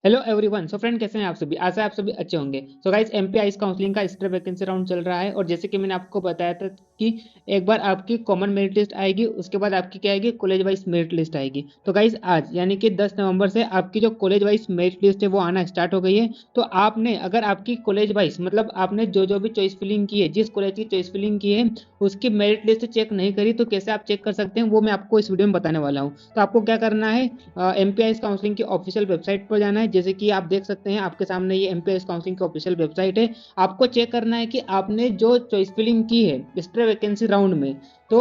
Hello everyone. So friend, कैसे हैं आप सभी? आशा है आप सभी अच्छे होंगे। सो गाइस, एमपीआईज काउंसलिंग का स्टार वैकेंसी राउंड चल रहा है और जैसे कि मैंने आपको बताया था कि एक बार आपकी कॉमन मेरिट लिस्ट आएगी, उसके बाद आपकी क्या आएगी, कॉलेज वाइज मेरिट लिस्ट आएगी। तो गाइस, आज यानी कि 10 नवंबर से आपकी जो कॉलेज वाइज मेरिट लिस्ट है वो आना स्टार्ट हो गई है। तो आपने अगर आपकी कॉलेज वाइज मतलब आपने जो जो भी चॉइस फिलिंग की है, जिस कॉलेज की चॉइस फिलिंग की है, उसकी मेरिट लिस्ट चेक नहीं करी तो कैसे आप चेक कर सकते हैं वो मैं आपको इस वीडियो में बताने वाला हूँ। तो आपको क्या करना है, एमपीआईज काउंसलिंग की ऑफिशियल वेबसाइट पर जाना है। जैसे कि आप देख सकते हैं आपके सामने ये एमपीआईज काउंसलिंग की ऑफिशियल वेबसाइट है। आपको चेक करना है कि आपने जो चॉइस फिलिंग की है स्ट्रे वैकेंसी राउंड में, तो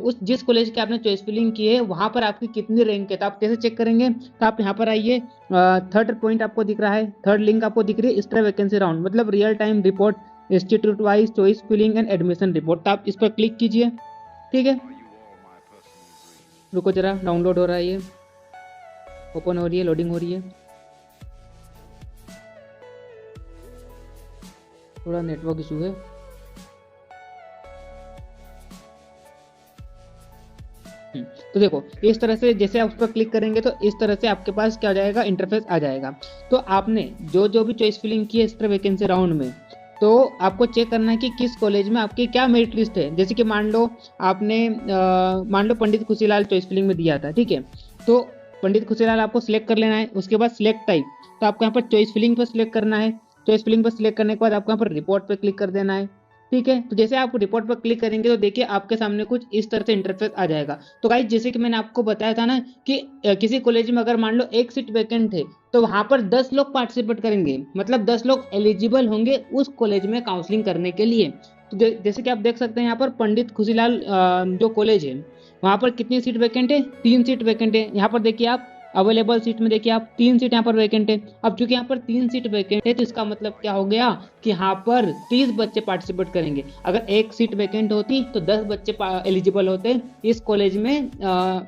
उस जिस कॉलेज की आपने चॉइस फिलिंग की है वहां पर आपकी कितनी रैंक है। तो आप कैसे चेक करेंगे, तो आप यहाँ पर आइए। थर्ड पॉइंट आपको दिख रहा है, थर्ड लिंक आपको दिख रही है, स्ट्रे वैकेंसी राउंड मतलब real time report institute wise choice filling and admission report. तो आप इस पर क्लिक कीजिए। ठीक है, रुको जरा, डाउनलोड हो रहा है, ये ओपन हो रही है, लोडिंग हो रही है, थोड़ा नेटवर्क इशू है। तो देखो, इस तरह से जैसे आप उस पर क्लिक करेंगे तो इस तरह से आपके पास क्या हो जाएगा, इंटरफेस आ जाएगा। तो आपने जो जो भी चॉइस फिलिंग की है इस तरह वैकेंसी राउंड में, तो आपको चेक करना है कि किस कॉलेज में आपकी क्या मेरिट लिस्ट है। जैसे कि मान लो आपने मान लो पंडित खुशीलाल चॉइस फिलिंग में दिया था, ठीक है। तो पंडित खुशीलाल आपको सिलेक्ट कर लेना है। उसके बाद सिलेक्ट टाइप, तो आपको यहाँ पर चॉइस फिलिंग पर सिलेक्ट करना है। चॉइस फिलिंग पर सिलेक्ट करने के बाद आपको यहाँ पर रिपोर्ट पर क्लिक कर देना है। ठीक है, तो जैसे आप रिपोर्ट पर क्लिक करेंगे तो देखिए आपके सामने कुछ इस तरह से इंटरफेस आ जाएगा। तो गाइस, जैसे कि मैंने आपको बताया था ना कि किसी कॉलेज में अगर मान लो एक सीट वैकेंट है तो वहां पर 10 लोग पार्टिसिपेट करेंगे, मतलब 10 लोग एलिजिबल होंगे उस कॉलेज में काउंसलिंग करने के लिए। तो जैसे कि आप देख सकते हैं यहाँ पर पंडित खुशीलाल जो कॉलेज है वहां पर कितनी सीट वैकेंट है, 3 सीट वैकेंट है। यहाँ पर देखिए आप अवेलेबल सीट में देखिए आप 3 सीट यहाँ पर वैकेंट है। अब चूंकि यहाँ पर 3 सीट वैकेंट है तो इसका मतलब क्या हो गया कि यहाँ पर 30 बच्चे पार्टिसिपेट करेंगे। अगर एक सीट वैकेंट होती तो 10 बच्चे एलिजिबल होते इस कॉलेज में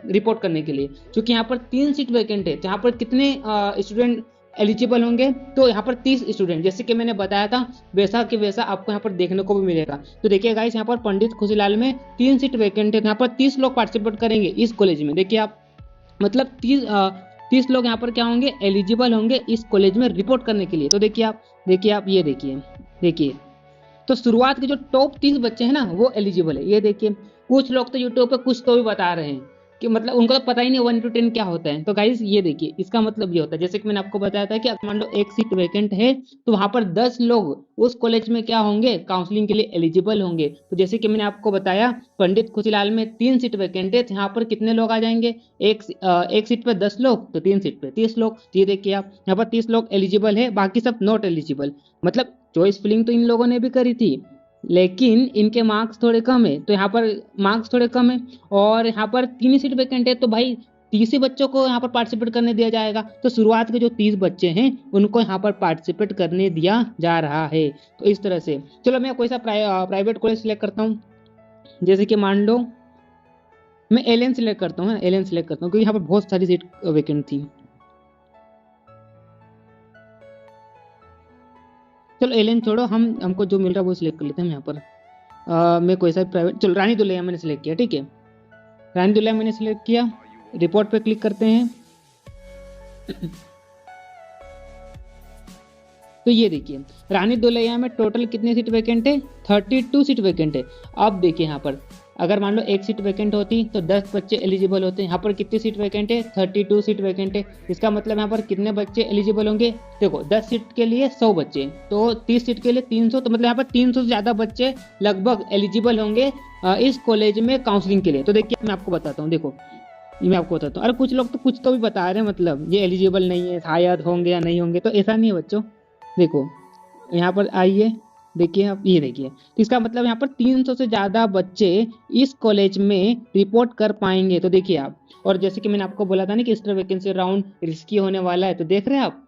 रिपोर्ट करने के लिए। क्योंकि यहाँ पर 3 सीट वैकेंट है तो यहाँ पर कितने स्टूडेंट एलिजिबल होंगे, तो यहाँ पर 30 स्टूडेंट, जैसे कि मैंने बताया था वैसा कि वैसा आपको यहाँ पर देखने को भी मिलेगा। तो देखिए गाइस, यहाँ पर पंडित खुशीलाल में 3 सीट वैकेंट है, यहाँ पर 30 लोग पार्टिसिपेट करेंगे इस कॉलेज में। देखिए आप, मतलब 30 लोग यहाँ पर क्या होंगे, एलिजिबल होंगे इस कॉलेज में रिपोर्ट करने के लिए। तो देखिए आप ये देखिए। तो शुरुआत के जो टॉप 30 बच्चे हैं ना वो एलिजिबल है। ये देखिए, कुछ लोग तो यूट्यूब पे कुछ तो भी बता रहे हैं कि मतलब उनको तो पता ही नहीं 1 to 10 क्या होता है। तो गाइस ये देखिए, इसका मतलब ये होता है जैसे कि मैंने आपको बताया था कि अगर मान लो एक सीट वैकेंट है तो वहां पर 10 लोग उस कॉलेज में क्या होंगे, काउंसलिंग के लिए एलिजिबल होंगे। तो जैसे कि मैंने आपको बताया पंडित खुशीलाल में 3 सीट वैकेंट है तो यहाँ पर कितने लोग आ जाएंगे, एक सीट पे 10 लोग तो 3 सीट पे 30 लोग। तो ये देखिए आप, यहाँ पर 30 लोग एलिजिबल है, बाकी सब नॉट एलिजिबल। मतलब चॉइस फिलिंग तो इन लोगों ने भी करी थी लेकिन इनके मार्क्स थोड़े कम है, तो यहाँ पर मार्क्स थोड़े कम है। और यहाँ पर 3 ही सीट वैकेंट है तो भाई 30 ही बच्चों को यहाँ पर पार्टिसिपेट करने दिया जाएगा। तो शुरुआत के जो 30 बच्चे हैं उनको यहाँ पर पार्टिसिपेट करने दिया जा रहा है। तो इस तरह से चलो मैं कोई सा प्राइवेट कॉलेज सिलेक्ट करता हूँ। जैसे कि मान लो मैं एलियन सिलेक्ट करता हूँ, एलियन सिलेक्ट करता हूँ क्योंकि यहाँ पर बहुत सारी सीट वैकेंट थी। चलो एलियन छोड़ो, हमको जो मिल रहा है वो सिलेक्ट कर लेते हैं हम यहाँ पर। मैं कोई सा प्राइवेट, चलो रानी दुल्हिया मैंने सिलेक्ट किया, ठीक है। रानी दुल्हिया मैंने सिलेक्ट किया, रिपोर्ट पे क्लिक करते हैं। तो ये देखिए रानी दुल्हिया में टोटल कितनी सीट वैकेंट है, 32 सीट वैकेंट है। अब देखिए यहाँ पर अगर मान लो एक सीट वैकेंट होती तो 10 बच्चे एलिजिबल होते हैं। यहाँ पर कितनी सीट वैकेंट है, 32 सीट वैकेंट है। इसका मतलब यहाँ पर कितने बच्चे एलिजिबल होंगे, देखो 10 सीट के लिए 100 बच्चे, तो 30 सीट के लिए 300, तो मतलब यहाँ पर 300 से ज़्यादा बच्चे लगभग एलिजिबल होंगे इस कॉलेज में काउंसलिंग के लिए। तो देखिए मैं आपको बताता हूँ, देखो ये मैं आपको बताता हूँ। अरे कुछ लोग तो कुछ तो भी बता रहे हैं, मतलब ये एलिजिबल नहीं है, शायद होंगे या नहीं होंगे, तो ऐसा नहीं है बच्चों। देखो यहाँ पर आइए, देखिए आप ये देखिए, तो इसका मतलब यहाँ पर 300 से ज्यादा बच्चे इस कॉलेज में रिपोर्ट कर पाएंगे। तो देखिए आप, और जैसे कि मैंने आपको बोला था ना कि स्टार वैकेंसी राउंड रिस्की होने वाला है, तो देख रहे हैं आप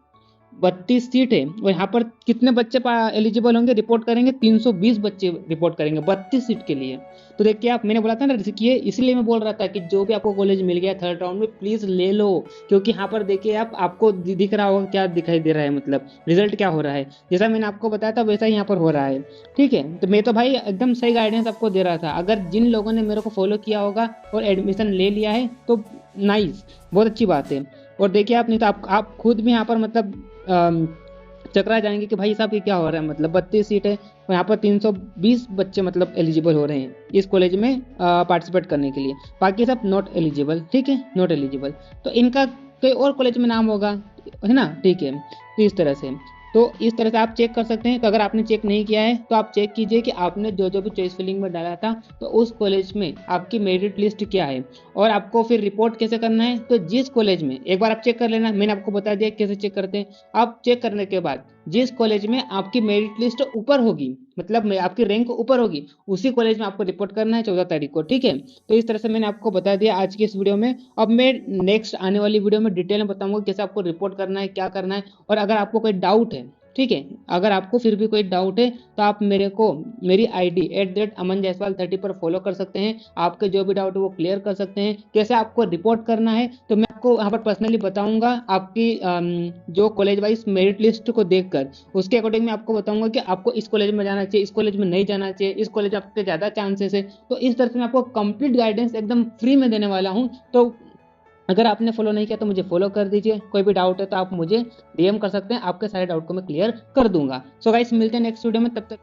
32 सीट है और यहाँ पर कितने बच्चे एलिजिबल होंगे, रिपोर्ट करेंगे 320 बच्चे रिपोर्ट करेंगे 32 सीट के लिए। तो देखिए आप, मैंने बोला था ना रिस्की है, इसलिए मैं बोल रहा था कि जो भी आपको कॉलेज मिल गया थर्ड राउंड में प्लीज ले लो। क्योंकि यहाँ पर देखिए आप, आपको दिख रहा होगा क्या दिखाई दे रहा है, मतलब रिजल्ट क्या हो रहा है, जैसा मैंने आपको बताया था वैसा ही यहाँ पर हो रहा है। ठीक है, तो मैं तो भाई एकदम सही गाइडेंस आपको दे रहा था। अगर जिन लोगों ने मेरे को फॉलो किया होगा और एडमिशन ले लिया है तो नाइस, बहुत अच्छी बात है। और देखिए आप, नहीं तो आप खुद भी यहाँ पर मतलब चकरा जाएंगे कि भाई साहब ये क्या हो रहा है, मतलब 32 सीट है और यहाँ पर 320 बच्चे मतलब एलिजिबल हो रहे हैं इस कॉलेज में पार्टिसिपेट करने के लिए, बाकी सब नॉट एलिजिबल। ठीक है, नॉट एलिजिबल। तो इनका कोई और कॉलेज में नाम होगा, है ना। ठीक है, तो इस तरह से आप चेक कर सकते हैं। तो अगर आपने चेक नहीं किया है तो आप चेक कीजिए कि आपने जो जो भी चॉइस फिलिंग में डाला था तो उस कॉलेज में आपकी मेरिट लिस्ट क्या है, और आपको फिर रिपोर्ट कैसे करना है। तो जिस कॉलेज में, एक बार आप चेक कर लेना, मैंने आपको बता दिया कैसे चेक करते हैं। आप चेक करने के बाद जिस कॉलेज में आपकी मेरिट लिस्ट ऊपर होगी, मतलब आपकी रैंक ऊपर होगी, उसी कॉलेज में आपको रिपोर्ट करना है 14 तारीख को। ठीक है, तो इस तरह से मैंने आपको बता दिया आज की इस वीडियो में। अब मैं नेक्स्ट आने वाली वीडियो में डिटेल में बताऊंगा कैसे आपको रिपोर्ट करना है, क्या करना है। और अगर आपको कोई डाउट है, ठीक है, अगर आपको फिर भी कोई डाउट है तो आप मेरे को मेरी ID @amanjaiswal30 पर फॉलो कर सकते हैं। आपके जो भी डाउट है वो क्लियर कर सकते हैं। कैसे आपको रिपोर्ट करना है तो मैं आपको यहाँ पर पर्सनली बताऊंगा, आपकी जो कॉलेज वाइज मेरिट लिस्ट को देखकर उसके अकॉर्डिंग मैं आपको बताऊंगा कि आपको इस कॉलेज में जाना चाहिए, इस कॉलेज में नहीं जाना चाहिए, इस कॉलेज में आपके ज़्यादा चांसेस है। तो इस तरह से मैं आपको कंप्लीट गाइडेंस एकदम फ्री में देने वाला हूँ। तो अगर आपने फॉलो नहीं किया तो मुझे फॉलो कर दीजिए। कोई भी डाउट है तो आप मुझे DM कर सकते हैं, आपके सारे डाउट को मैं क्लियर कर दूंगा। सो गाइस, मिलते हैं नेक्स्ट वीडियो में, तब तक